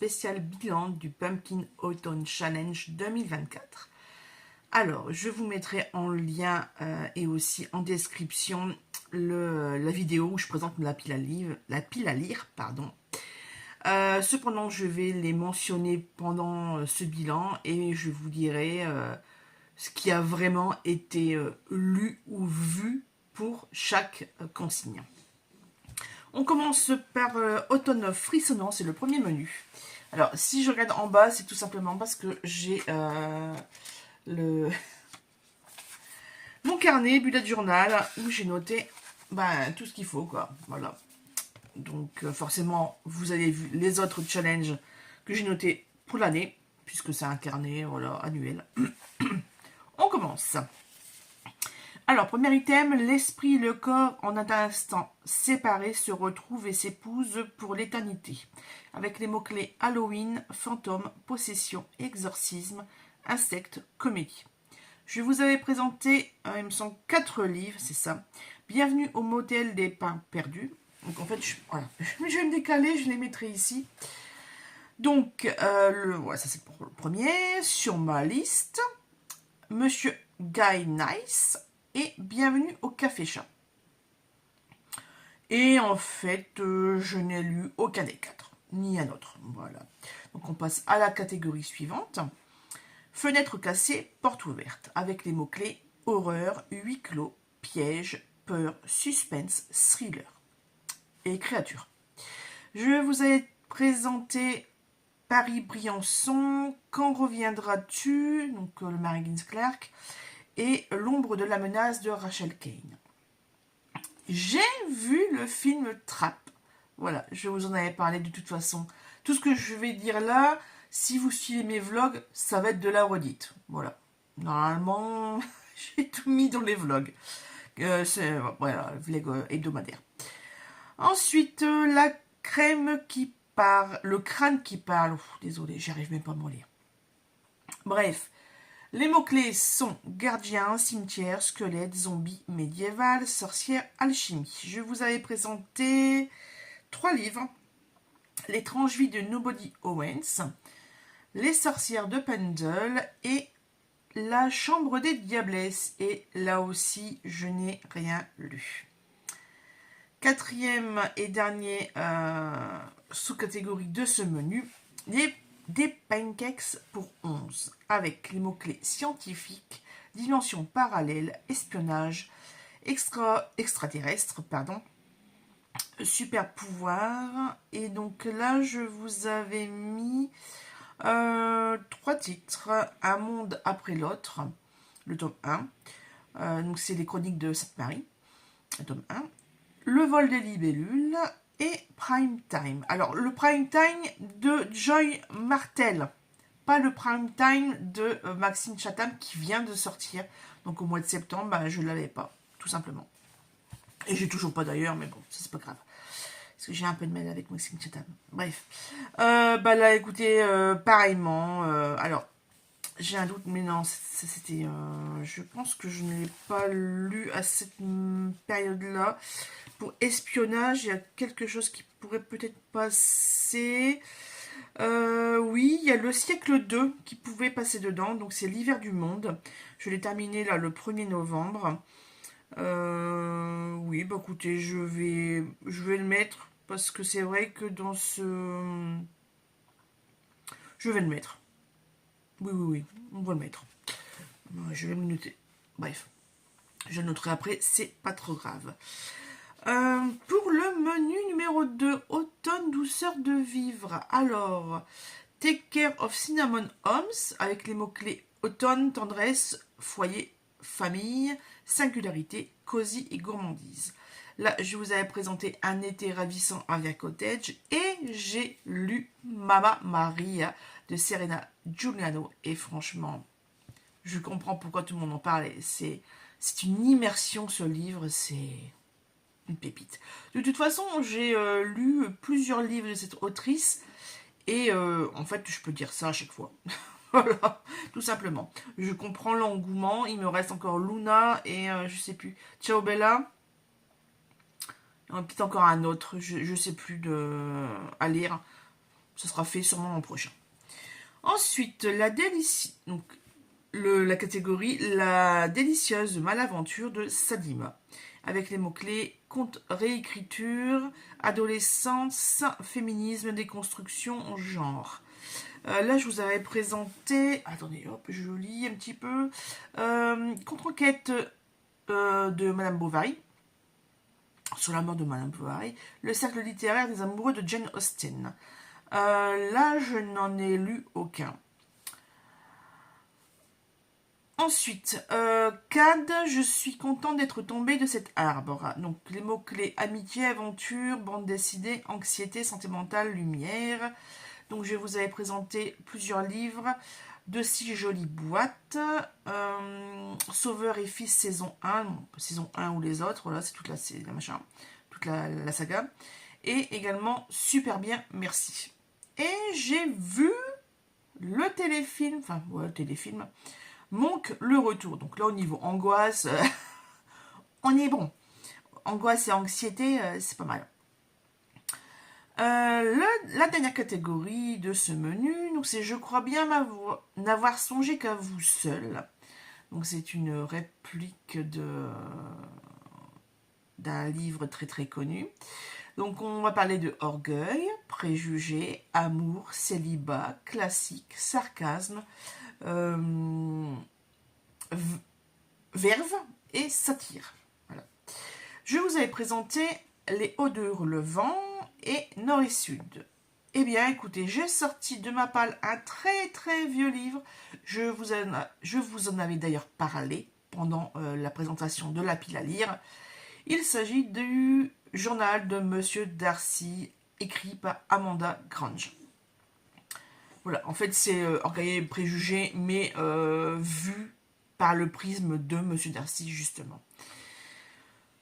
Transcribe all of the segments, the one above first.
spécial bilan du Pumpkin Autumn Challenge 2024. Alors, je vous mettrai en lien et aussi en description la vidéo où je présente la pile à lire, pardon. Cependant, je vais les mentionner pendant ce bilan et je vous dirai ce qui a vraiment été lu ou vu pour chaque consigne. On commence par Automne frissonnant, c'est le premier menu. Alors, si je regarde en bas, c'est tout simplement parce que j'ai mon carnet, bullet journal, où j'ai noté tout ce qu'il faut, quoi. Voilà. Donc, forcément, vous avez vu les autres challenges que j'ai notés pour l'année, puisque c'est un carnet, voilà, annuel. On commence. Alors, premier item, l'esprit et le corps en un instant séparés se retrouvent et s'épousent pour l'éternité. Avec les mots-clés Halloween, fantôme, possession, exorcisme, insecte, comédie. Je vous avais présenté, il me semble, 4 livres, c'est ça. Bienvenue au motel des pains perdus. Donc en fait, voilà. Je vais me décaler, je les mettrai ici. Donc, ça c'est pour le premier. Sur ma liste, Monsieur Guy Nice et Bienvenue au Café Chat. Et en fait, je n'ai lu aucun des 4, ni un autre. Voilà. Donc on passe à la catégorie suivante. Fenêtre cassée, porte ouverte, avec les mots-clés horreur, huis clos, piège, peur, suspense, thriller et créature. Je vous ai présenté Paris-Briançon, Quand reviendras-tu, donc le Mary Higgins Clark, et L'ombre de la menace de Rachel Kane. J'ai vu le film Trap. Voilà, je vous en avais parlé de toute façon. Tout ce que je vais dire là, si vous suivez mes vlogs, ça va être de la redite. Voilà. Normalement, j'ai tout mis dans les vlogs. Voilà, vlog hebdomadaire. Ensuite, la crème qui parle, le crâne qui parle. Désolé, j'arrive même pas à me lire. Bref, les mots-clés sont gardien, cimetière, squelette, zombie, médiéval, sorcière, alchimie. Je vous avais présenté 3 livres. L'étrange vie de Nobody Owens, Les sorcières de Pendle et La chambre des diablesses. Et là aussi, je n'ai rien lu. Quatrième et dernier sous-catégorie de ce menu, des pancakes pour 11, avec les mots-clés scientifiques, dimension parallèle, espionnage, extraterrestre, super pouvoir. Et donc là, je vous avais mis 3 titres, Un monde après l'autre, le tome 1. Donc c'est les chroniques de Sainte-Marie, le tome 1. Le vol des libellules et Prime Time. Alors, le Prime Time de Joy Martel, pas le Prime Time de Maxime Chatham qui vient de sortir. Donc, au mois de septembre, je ne l'avais pas, tout simplement. Et j'ai toujours pas d'ailleurs, mais bon, ça c'est pas grave. Parce que j'ai un peu de mal avec Maxime Chatham. Bref. Là, écoutez, pareillement. Alors, j'ai un doute, mais non, c'était... je pense que je ne l'ai pas lu à cette période-là. Pour espionnage, il y a quelque chose qui pourrait peut-être passer. Oui, il y a le siècle 2 qui pouvait passer dedans. Donc, c'est l'hiver du monde. Je l'ai terminé là le 1er novembre. Oui, écoutez, je vais le mettre. Parce que c'est vrai que dans ce... Je vais le mettre. Oui, on va le mettre. Je vais me noter. Bref, je le noterai après, c'est pas trop grave. Pour le menu numéro 2, automne, douceur de vivre. Alors, Take Care of Cinnamon Homes, avec les mots-clés automne, tendresse, foyer, famille, singularité, cosy et gourmandise. Là, je vous avais présenté Un été ravissant à Via Cottage et j'ai lu Mamma Maria de Serena Giuliano. Et franchement, je comprends pourquoi tout le monde en parle. C'est une immersion, ce livre, c'est une pépite. De toute façon, j'ai lu plusieurs livres de cette autrice et en fait, je peux dire ça à chaque fois. Voilà, tout simplement. Je comprends l'engouement. Il me reste encore Luna et je sais plus. Ciao Bella. Peut-être encore un autre, je sais plus à lire. ce sera fait sûrement l'an prochain. Ensuite, la catégorie La délicieuse malaventure de Sadima, avec les mots-clés conte, réécriture, adolescence, féminisme, déconstruction, genre. Là, je vous avais présenté, attendez, hop, je lis un petit peu, Contre-enquête de Madame Bovary, sur la mort de Madame Bovary, le cercle littéraire des amoureux de Jane Austen. Là, je n'en ai lu aucun. Ensuite, Cad, je suis content d'être tombée de cet arbre. Donc, les mots-clés amitié, aventure, bande dessinée, anxiété, santé mentale, lumière. Donc, je vous avais présenté plusieurs livres de 6 jolies boîtes. Sauveur et fils, saison 1. Bon, saison 1 ou les autres, voilà, c'est toute la saga. Et également, super bien, merci. Et j'ai vu le téléfilm, Monk, le retour. Donc là, au niveau angoisse, on est bon. Angoisse et anxiété, c'est pas mal. La dernière catégorie de ce menu, donc c'est Je crois bien n'avoir songé qu'à vous seul. Donc c'est une réplique d'un livre très très connu. Donc on va parler de orgueil, préjugés, amour, célibat, classique, sarcasme, verve et satire. Voilà. Je vous avais présenté Les Hauts de Hurlevent et Nord et Sud. Eh bien, écoutez, j'ai sorti de ma palle un très très vieux livre. Je vous en avais d'ailleurs parlé pendant la présentation de La Pile à lire. Il s'agit du journal de Monsieur Darcy, écrit par Amanda Grange. Voilà, en fait, c'est Orgueil et Préjugés, mais vu par le prisme de Monsieur Darcy, justement.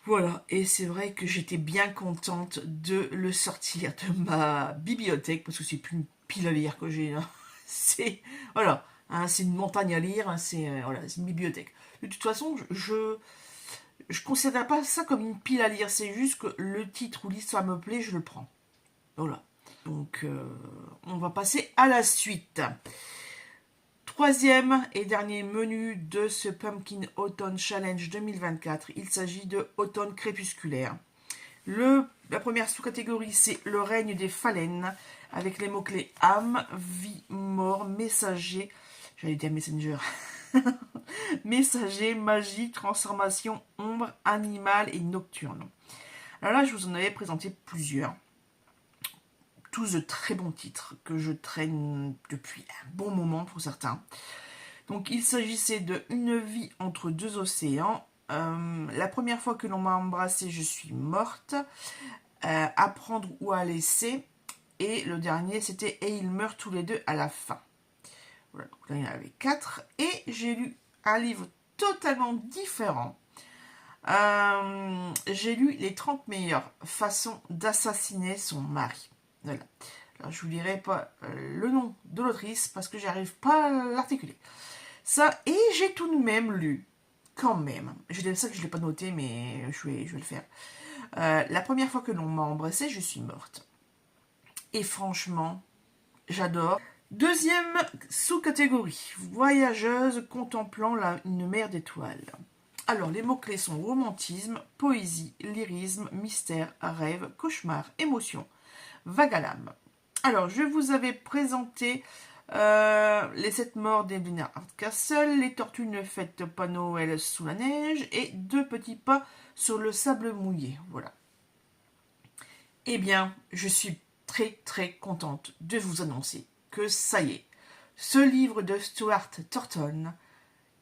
Voilà, et c'est vrai que j'étais bien contente de le sortir de ma bibliothèque, parce que c'est plus une pile à lire que j'ai. Hein. C'est, voilà, hein, c'est une montagne à lire, hein, c'est une bibliothèque. De toute façon, je considère pas ça comme une pile à lire, c'est juste que le titre ou l'histoire me plaît, je le prends. Voilà. Donc, on va passer à la suite. Troisième et dernier menu de ce Pumpkin Autumn Challenge 2024. Il s'agit de Automne crépusculaire. La première sous-catégorie, c'est le règne des phalènes, avec les mots-clés âme, vie, mort, messager. J'allais dire messenger. Messager, magie, transformation, ombre, animal et nocturne. Alors là, je vous en avais présenté plusieurs. Tous de très bons titres que je traîne depuis un bon moment pour certains. Donc il s'agissait de Une vie entre deux océans, La première fois que l'on m'a embrassée, je suis morte, Apprendre ou à laisser, et le dernier c'était Et ils meurent tous les deux à la fin. Voilà, donc là il y en avait 4, et j'ai lu un livre totalement différent. J'ai lu Les 30 meilleures façons d'assassiner son mari. Voilà. Alors, je vous dirai pas le nom de l'autrice parce que j'arrive pas à l'articuler. Ça, et j'ai tout de même lu, quand même, c'est ça que je ne l'ai pas noté, mais je vais le faire. La première fois que l'on m'a embrassée, je suis morte. Et franchement, j'adore. Deuxième sous-catégorie, voyageuse contemplant une mer d'étoiles. Alors, les mots-clés sont romantisme, poésie, lyrisme, mystère, rêve, cauchemar, émotion, vague à l'âme. Alors, je vous avais présenté Les 7 morts d'Evelyn Hardcastle, Les tortues ne fêtent pas Noël sous la neige et Deux petits pas sur le sable mouillé. Voilà. Eh bien, je suis très très contente de vous annoncer que ça y est, ce livre de Stuart Thornton,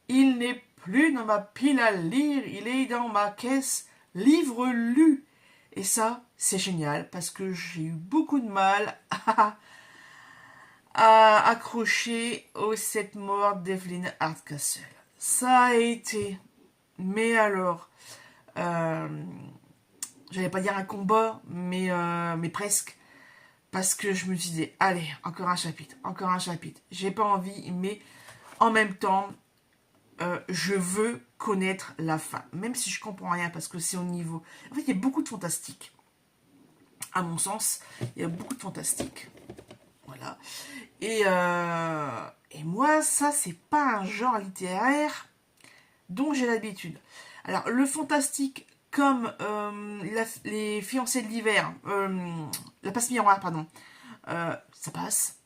il n'est plus dans ma pile à lire, il est dans ma caisse livre lu. Et ça, c'est génial parce que j'ai eu beaucoup de mal à accrocher aux 7 morts d'Evelyn Hardcastle. Ça a été, mais alors, j'allais pas dire un combat, mais presque. Parce que je me disais, allez, encore un chapitre, encore un chapitre. J'ai pas envie, mais en même temps, je veux connaître la fin. Même si je comprends rien, parce que c'est au niveau... En fait, il y a beaucoup de fantastique. À mon sens, il y a beaucoup de fantastique. Voilà. Et moi, ça, c'est pas un genre littéraire dont j'ai l'habitude. Alors, le fantastique, comme les fiancés de l'hiver, la passe miroir, pardon, ça passe.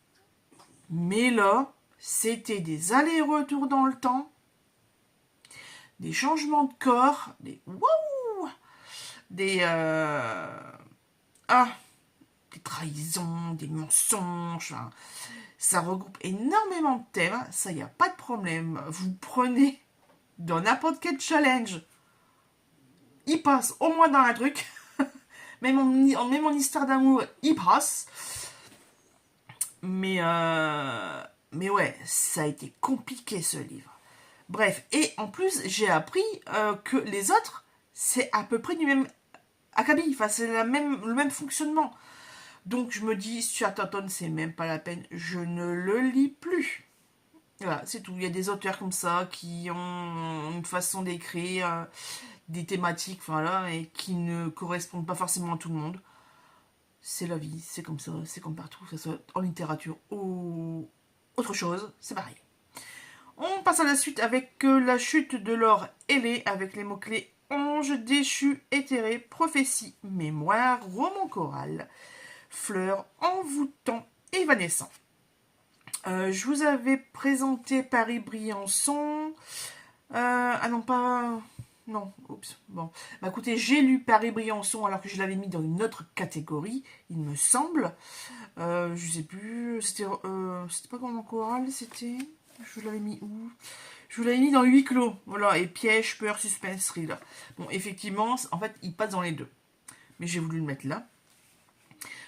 Mais là, c'était des allers-retours dans le temps, des changements de corps, des wouh, des ah, des trahisons, des mensonges. Hein. Ça regroupe énormément de thèmes. Ça, y a pas de problème. Vous prenez dans n'importe quel challenge, il passe au moins dans un truc. Même en histoire d'amour, il passe. Mais ouais, ça a été compliqué ce livre. Bref, et en plus, j'ai appris que les autres, c'est à peu près du même acabit. Enfin, c'est le même fonctionnement. Donc je me dis, Chatterton, c'est même pas la peine, je ne le lis plus. Voilà, c'est tout. Il y a des auteurs comme ça qui ont une façon d'écrire, des thématiques, voilà, et qui ne correspondent pas forcément à tout le monde. C'est la vie, c'est comme ça, c'est comme partout, que ce soit en littérature ou autre chose, c'est pareil. On passe à la suite avec la chute de Laure ailée, avec les mots-clés ange déchu, éthéré, prophétie, mémoire, roman choral, fleurs, envoûtant, évanescent. Je vous avais présenté Paris-Briançon. Ah non, pas... Non, oups. Bon. Bah écoutez, j'ai lu Paris-Briançon alors que je l'avais mis dans une autre catégorie, il me semble. Je sais plus. C'était pas roman choral, c'était... Je l'avais mis où? Je vous l'avais mis dans huis clos. Voilà, et piège, peur, suspense, thriller. Bon, effectivement, en fait, il passe dans les deux. Mais j'ai voulu le mettre là.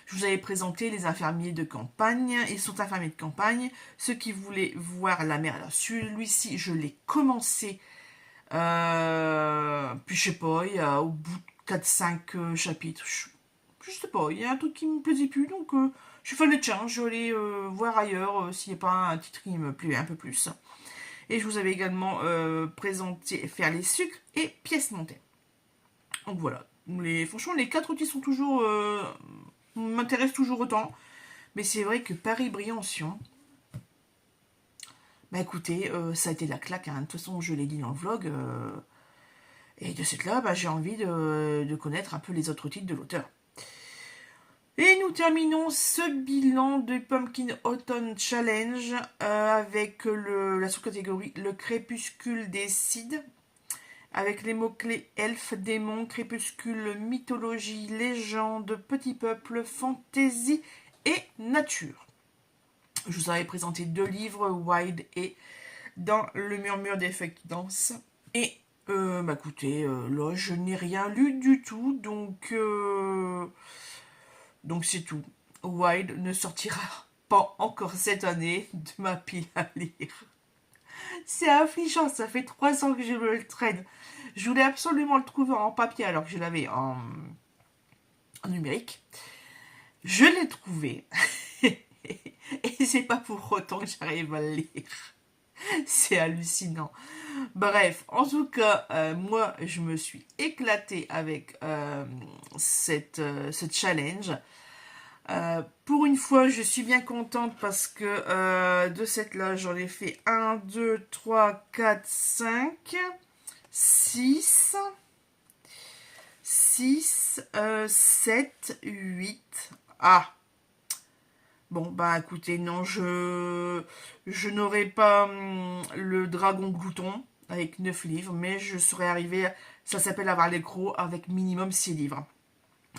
Je vous avais présenté les infirmiers de campagne. Ils sont infirmiers de campagne. Ceux qui voulaient voir la mer. Alors, celui-ci, je l'ai commencé. Puis, je sais pas, il y a au bout de 4-5 chapitres. Je sais pas, il y a un truc qui me plaisait plus. Donc, je fais le change. Je vais aller voir ailleurs s'il n'y a pas un titre qui me plaît un peu plus. Et je vous avais également présenté Faire les sucres et Pièces montées. Donc voilà. Franchement, les 4 outils sont toujours... m'intéressent toujours autant. Mais c'est vrai que Paris-Briançon... Bah écoutez, ça a été la claque. Hein. De toute façon, je l'ai dit dans le vlog. Et de cette là, bah, j'ai envie de connaître un peu les autres titres de l'auteur. Et nous terminons ce bilan de Pumpkin Autumn Challenge avec la sous-catégorie Le Crépuscule des Cides, avec les mots-clés elfe, démon, crépuscule, mythologie, légende, petit peuple, fantaisie et nature. Je vous avais présenté 2 livres, Wild et Dans le murmure des feuilles qui dansent. Et bah écoutez, là je n'ai rien lu du tout, donc c'est tout. Wild ne sortira pas encore cette année de ma pile à lire. C'est affligeant, ça fait 3 ans que je me le traîne. Je voulais absolument le trouver en papier alors que je l'avais en numérique. Je l'ai trouvé. Et c'est pas pour autant que j'arrive à le lire. C'est hallucinant. Bref, en tout cas, moi, je me suis éclatée avec ce challenge. Pour une fois, je suis bien contente parce que de cette là, j'en ai fait 1, 2, 3, 4, 5, 6, 7, 8. Ah! Bon, bah écoutez, non, je n'aurai pas le dragon glouton avec 9 livres, mais je serais arrivée, ça s'appelle avoir l'écro avec minimum 6 livres.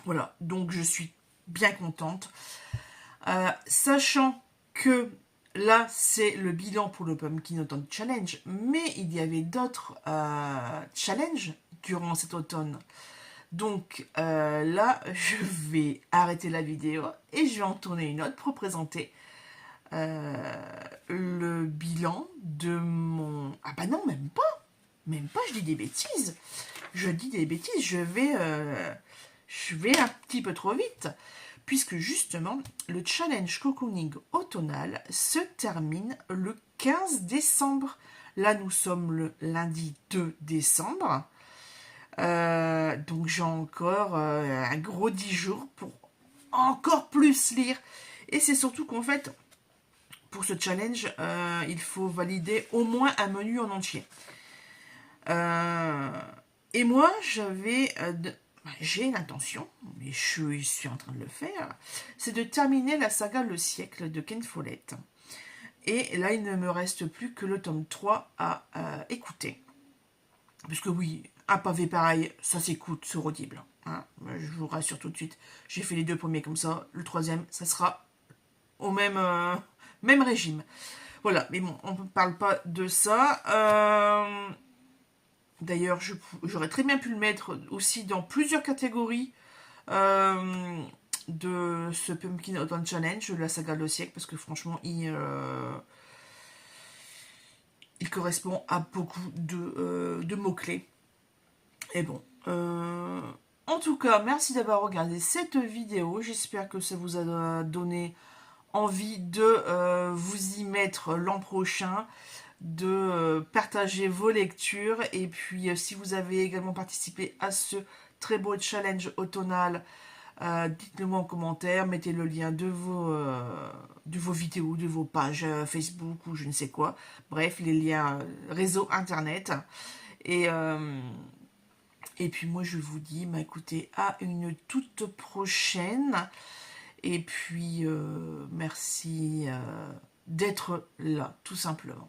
Voilà, donc je suis bien contente. Sachant que là, c'est le bilan pour le Pumpkin Autumn Challenge, mais il y avait d'autres challenges durant cet automne. Donc là, je vais arrêter la vidéo et je vais en tourner une autre pour présenter le bilan de mon... Ah bah non, même pas. Même pas, je dis des bêtises. Je dis des bêtises, je vais un petit peu trop vite. Puisque justement, le challenge cocooning automnal se termine le 15 décembre. Là, nous sommes le lundi 2 décembre. Donc j'ai encore un gros 10 jours pour encore plus lire Et c'est surtout qu'en fait, pour ce challenge, il faut valider au moins un menu en entier. Et moi, j'ai l'intention, mais je suis en train de le faire, c'est de terminer la saga Le Siècle de Ken Follett. Et là, il ne me reste plus que le tome 3 à écouter. Parce que oui, un pavé pareil, ça s'écoute, c'est audible. Hein. Je vous rassure tout de suite. J'ai fait les 2 premiers comme ça. Le 3e, ça sera au même régime. Voilà, mais bon, on ne parle pas de ça. D'ailleurs, j'aurais très bien pu le mettre aussi dans plusieurs catégories de ce Pumpkin Autumn Challenge, la saga Le Siècle, parce que franchement, il correspond à beaucoup de mots-clés. Et bon, en tout cas, merci d'avoir regardé cette vidéo. J'espère que ça vous a donné envie de vous y mettre l'an prochain, de partager vos lectures. Et puis, si vous avez également participé à ce très beau challenge automnal, dites-le moi en commentaire, mettez le lien de vos vidéos, de vos pages Facebook ou je ne sais quoi. Bref, les liens réseau internet. Et, et puis moi je vous dis, bah, écoutez, à une toute prochaine. Et puis merci d'être là, tout simplement.